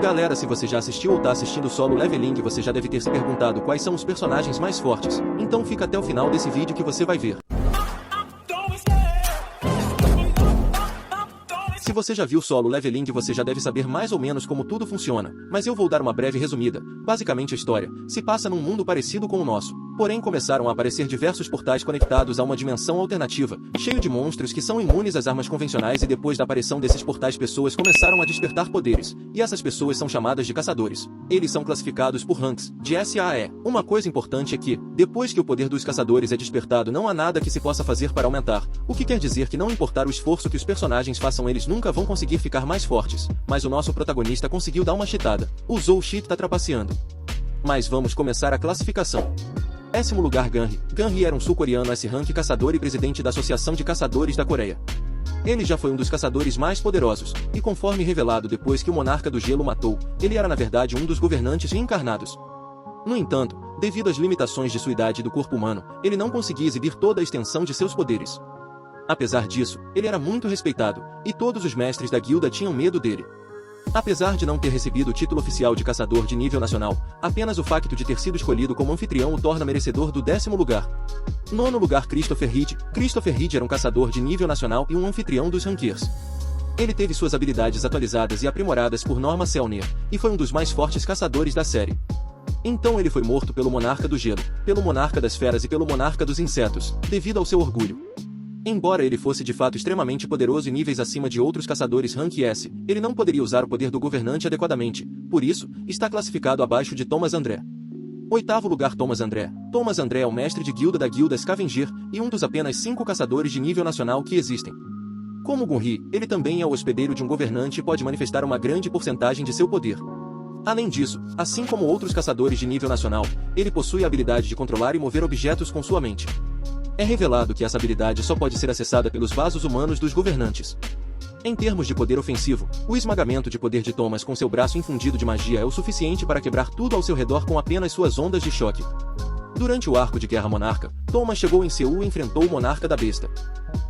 Galera, se você já assistiu ou tá assistindo Solo Leveling, você já deve ter se perguntado quais são os personagens mais fortes. Então fica até o final desse vídeo que você vai ver. Se você já viu Solo Leveling, você já deve saber mais ou menos como tudo funciona, mas eu vou dar uma breve resumida. Basicamente a história se passa num mundo parecido com o nosso. Porém começaram a aparecer diversos portais conectados a uma dimensão alternativa, cheio de monstros que são imunes às armas convencionais, e depois da aparição desses portais pessoas começaram a despertar poderes, e essas pessoas são chamadas de caçadores. Eles são classificados por ranks, de S a E. Uma coisa importante é que, depois que o poder dos caçadores é despertado, não há nada que se possa fazer para aumentar, o que quer dizer que não importar o esforço que os personagens façam, eles nunca vão conseguir ficar mais fortes. Mas o nosso protagonista conseguiu dar uma cheatada. Usou o cheat, tá trapaceando. Mas vamos começar a classificação. 10º lugar, Ganri. Ganri era um sul-coreano S-rank caçador e presidente da Associação de Caçadores da Coreia. Ele já foi um dos caçadores mais poderosos, e conforme revelado depois que o Monarca do Gelo matou, ele era na verdade um dos governantes reencarnados. No entanto, devido às limitações de sua idade e do corpo humano, ele não conseguia exibir toda a extensão de seus poderes. Apesar disso, ele era muito respeitado, e todos os mestres da guilda tinham medo dele. Apesar de não ter recebido o título oficial de caçador de nível nacional, apenas o facto de ter sido escolhido como anfitrião o torna merecedor do 10º lugar. 9º lugar, Christopher Reed. Christopher Reed era um caçador de nível nacional e um anfitrião dos rankers. Ele teve suas habilidades atualizadas e aprimoradas por Norma Selner, e foi um dos mais fortes caçadores da série. Então ele foi morto pelo Monarca do Gelo, pelo Monarca das Feras e pelo Monarca dos Insetos, devido ao seu orgulho. Embora ele fosse de fato extremamente poderoso e níveis acima de outros caçadores Rank S, ele não poderia usar o poder do governante adequadamente, por isso, está classificado abaixo de Thomas André. 8º lugar, Thomas André. Thomas André é o mestre de guilda da guilda Scavenger, e um dos apenas 5 caçadores de nível nacional que existem. Como Gunri, ele também é o hospedeiro de um governante e pode manifestar uma grande porcentagem de seu poder. Além disso, assim como outros caçadores de nível nacional, ele possui a habilidade de controlar e mover objetos com sua mente. É revelado que essa habilidade só pode ser acessada pelos vasos humanos dos governantes. Em termos de poder ofensivo, o esmagamento de poder de Thomas com seu braço infundido de magia é o suficiente para quebrar tudo ao seu redor com apenas suas ondas de choque. Durante o arco de Guerra Monarca, Thomas chegou em Seul e enfrentou o Monarca da Besta.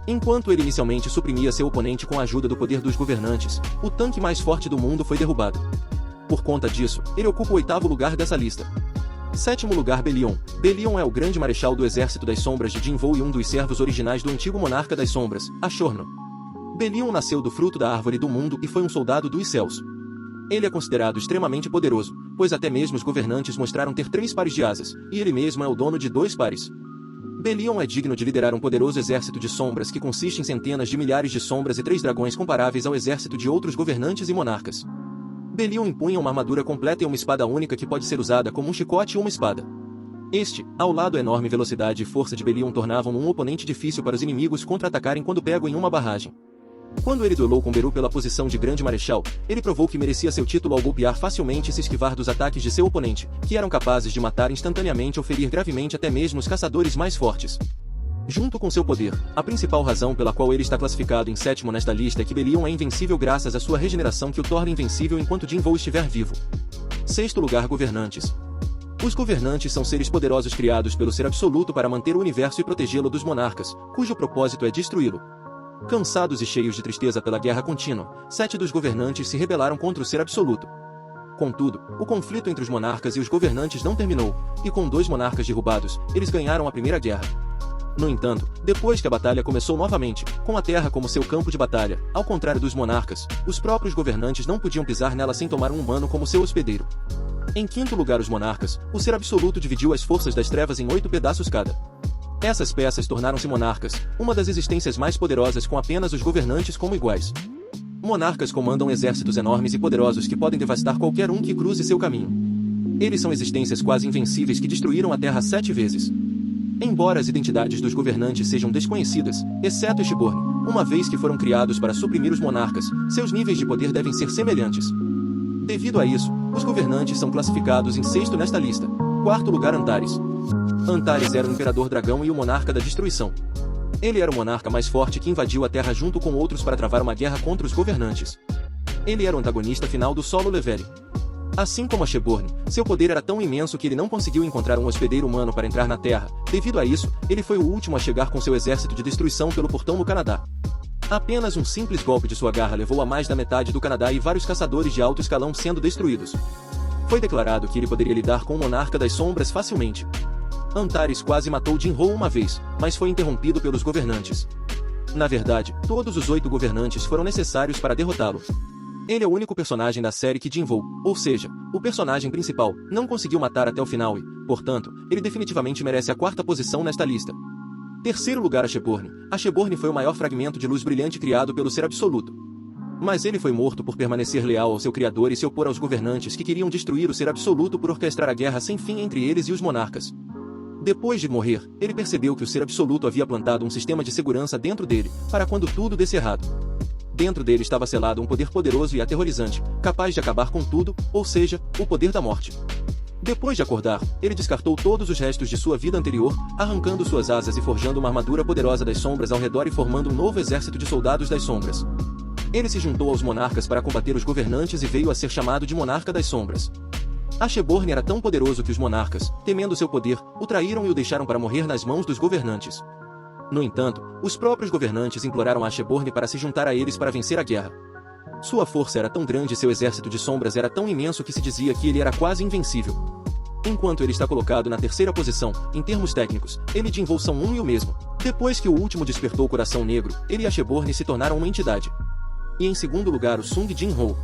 Enquanto ele inicialmente suprimia seu oponente com a ajuda do poder dos governantes, o tanque mais forte do mundo foi derrubado. Por conta disso, ele ocupa o 8º lugar dessa lista. 7º lugar, Belion. Belion é o grande marechal do Exército das Sombras de Jinvou e um dos servos originais do antigo Monarca das Sombras, Ashorno. Belion nasceu do fruto da árvore do mundo e foi um soldado dos céus. Ele é considerado extremamente poderoso, pois até mesmo os governantes mostraram ter 3 pares de asas, e ele mesmo é o dono de 2 pares. Belion é digno de liderar um poderoso exército de sombras que consiste em centenas de milhares de sombras e 3 dragões comparáveis ao exército de outros governantes e monarcas. Belion impunha uma armadura completa e uma espada única que pode ser usada como um chicote ou uma espada. Este, ao lado, a enorme velocidade e força de Belion tornavam um oponente difícil para os inimigos contra-atacarem quando pego em uma barragem. Quando ele duelou com Beru pela posição de Grande Marechal, ele provou que merecia seu título ao golpear facilmente e se esquivar dos ataques de seu oponente, que eram capazes de matar instantaneamente ou ferir gravemente até mesmo os caçadores mais fortes. Junto com seu poder, a principal razão pela qual ele está classificado em 7º nesta lista é que Belion é invencível graças à sua regeneração que o torna invencível enquanto Jinvou estiver vivo. 6º lugar, Governantes. Os governantes são seres poderosos criados pelo Ser Absoluto para manter o universo e protegê-lo dos monarcas, cujo propósito é destruí-lo. Cansados e cheios de tristeza pela guerra contínua, 7 dos governantes se rebelaram contra o Ser Absoluto. Contudo, o conflito entre os monarcas e os governantes não terminou, e com 2 monarcas derrubados, eles ganharam a Primeira Guerra. No entanto, depois que a batalha começou novamente, com a terra como seu campo de batalha, ao contrário dos monarcas, os próprios governantes não podiam pisar nela sem tomar um humano como seu hospedeiro. Em 5º lugar, os monarcas, o Ser Absoluto dividiu as forças das trevas em 8 pedaços cada. Essas peças tornaram-se monarcas, uma das existências mais poderosas com apenas os governantes como iguais. Monarcas comandam exércitos enormes e poderosos que podem devastar qualquer um que cruze seu caminho. Eles são existências quase invencíveis que destruíram a Terra 7 vezes. Embora as identidades dos governantes sejam desconhecidas, exceto Eschborn, uma vez que foram criados para suprimir os monarcas, seus níveis de poder devem ser semelhantes. Devido a isso, os governantes são classificados em 6º nesta lista. 4º lugar, Antares. Antares era o imperador dragão e o monarca da destruição. Ele era o monarca mais forte que invadiu a Terra junto com outros para travar uma guerra contra os governantes. Ele era o antagonista final do Solo Leveling. Assim como Ashborn, seu poder era tão imenso que ele não conseguiu encontrar um hospedeiro humano para entrar na Terra. Devido a isso, ele foi o último a chegar com seu exército de destruição pelo portão no Canadá. Apenas um simples golpe de sua garra levou a mais da metade do Canadá e vários caçadores de alto escalão sendo destruídos. Foi declarado que ele poderia lidar com o Monarca das Sombras facilmente. Antares quase matou Jin-Ho uma vez, mas foi interrompido pelos governantes. Na verdade, todos os 8 governantes foram necessários para derrotá-lo. Ele é o único personagem da série que Jin-Ho, ou seja, o personagem principal, não conseguiu matar até o final e, portanto, ele definitivamente merece a 4ª posição nesta lista. Terceiro lugar, Acheborn. Acheborn foi o maior fragmento de luz brilhante criado pelo Ser Absoluto. Mas ele foi morto por permanecer leal ao seu criador e se opor aos governantes que queriam destruir o Ser Absoluto por orquestrar a guerra sem fim entre eles e os monarcas. Depois de morrer, ele percebeu que o Ser Absoluto havia plantado um sistema de segurança dentro dele, para quando tudo desse errado. Dentro dele estava selado um poder poderoso e aterrorizante, capaz de acabar com tudo, ou seja, o poder da morte. Depois de acordar, ele descartou todos os restos de sua vida anterior, arrancando suas asas e forjando uma armadura poderosa das sombras ao redor e formando um novo exército de soldados das sombras. Ele se juntou aos monarcas para combater os governantes e veio a ser chamado de Monarca das Sombras. Acheborn era tão poderoso que os monarcas, temendo seu poder, o traíram e o deixaram para morrer nas mãos dos governantes. No entanto, os próprios governantes imploraram a Acheborn para se juntar a eles para vencer a guerra. Sua força era tão grande e seu exército de sombras era tão imenso que se dizia que ele era quase invencível. Enquanto ele está colocado na 3ª posição, em termos técnicos, ele e Jin-Ho são um e o mesmo. Depois que o último despertou o Coração Negro, ele e Acheborn se tornaram uma entidade. E em segundo lugar o Sung Jin-Ho.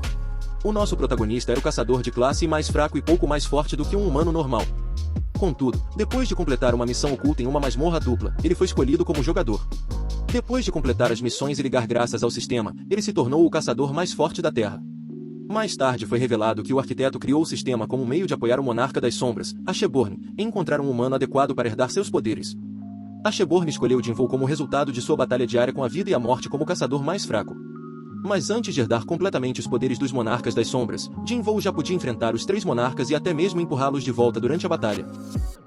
O nosso protagonista era o caçador de classe mais fraco e pouco mais forte do que um humano normal. Contudo, depois de completar uma missão oculta em uma masmorra dupla, ele foi escolhido como jogador. Depois de completar as missões e ligar graças ao sistema, ele se tornou o caçador mais forte da Terra. Mais tarde foi revelado que o arquiteto criou o sistema como meio de apoiar o Monarca das Sombras, Acheborn, em encontrar um humano adequado para herdar seus poderes. Acheborn escolheu Jin-Ho como resultado de sua batalha diária com a vida e a morte como o caçador mais fraco. Mas antes de herdar completamente os poderes dos Monarcas das Sombras, Jin-Ho já podia enfrentar os 3 monarcas e até mesmo empurrá-los de volta durante a batalha.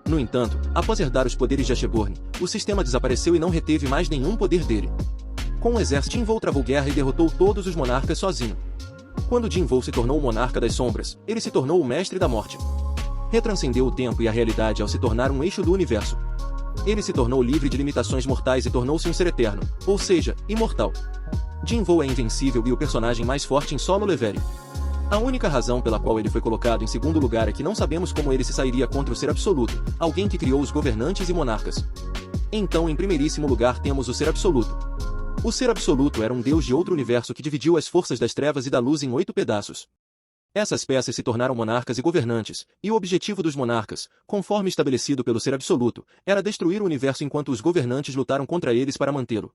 No entanto, após herdar os poderes de Acheborn, o sistema desapareceu e não reteve mais nenhum poder dele. Com o exército, Jin-Ho travou guerra e derrotou todos os monarcas sozinho. Quando Jin-Ho se tornou o Monarca das Sombras, ele se tornou o Mestre da Morte. Retranscendeu o tempo e a realidade ao se tornar um eixo do universo. Ele se tornou livre de limitações mortais e tornou-se um ser eterno, ou seja, imortal. Jin-Ho é invencível e o personagem mais forte em Solo Leveling. A única razão pela qual ele foi colocado em segundo lugar é que não sabemos como ele se sairia contra o Ser Absoluto, alguém que criou os governantes e monarcas. Então, em primeiríssimo lugar temos o Ser Absoluto. O Ser Absoluto era um deus de outro universo que dividiu as forças das trevas e da luz em 8 pedaços. Essas peças se tornaram monarcas e governantes, e o objetivo dos monarcas, conforme estabelecido pelo Ser Absoluto, era destruir o universo enquanto os governantes lutaram contra eles para mantê-lo.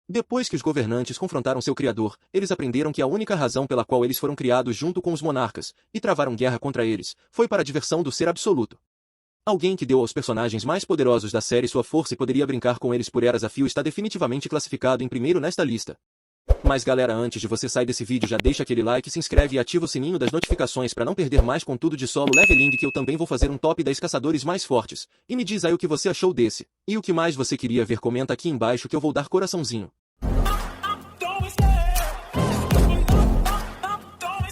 Depois que os governantes confrontaram seu criador, eles aprenderam que a única razão pela qual eles foram criados junto com os monarcas, e travaram guerra contra eles, foi para a diversão do Ser Absoluto. Alguém que deu aos personagens mais poderosos da série sua força e poderia brincar com eles por eras a fio está definitivamente classificado em primeiro nesta lista. Mas galera, antes de você sair desse vídeo já deixa aquele like, se inscreve e ativa o sininho das notificações para não perder mais conteúdo de Solo Leveling, que eu também vou fazer um top 10 caçadores mais fortes. E me diz aí o que você achou desse. E o que mais você queria ver, comenta aqui embaixo que eu vou dar coraçãozinho.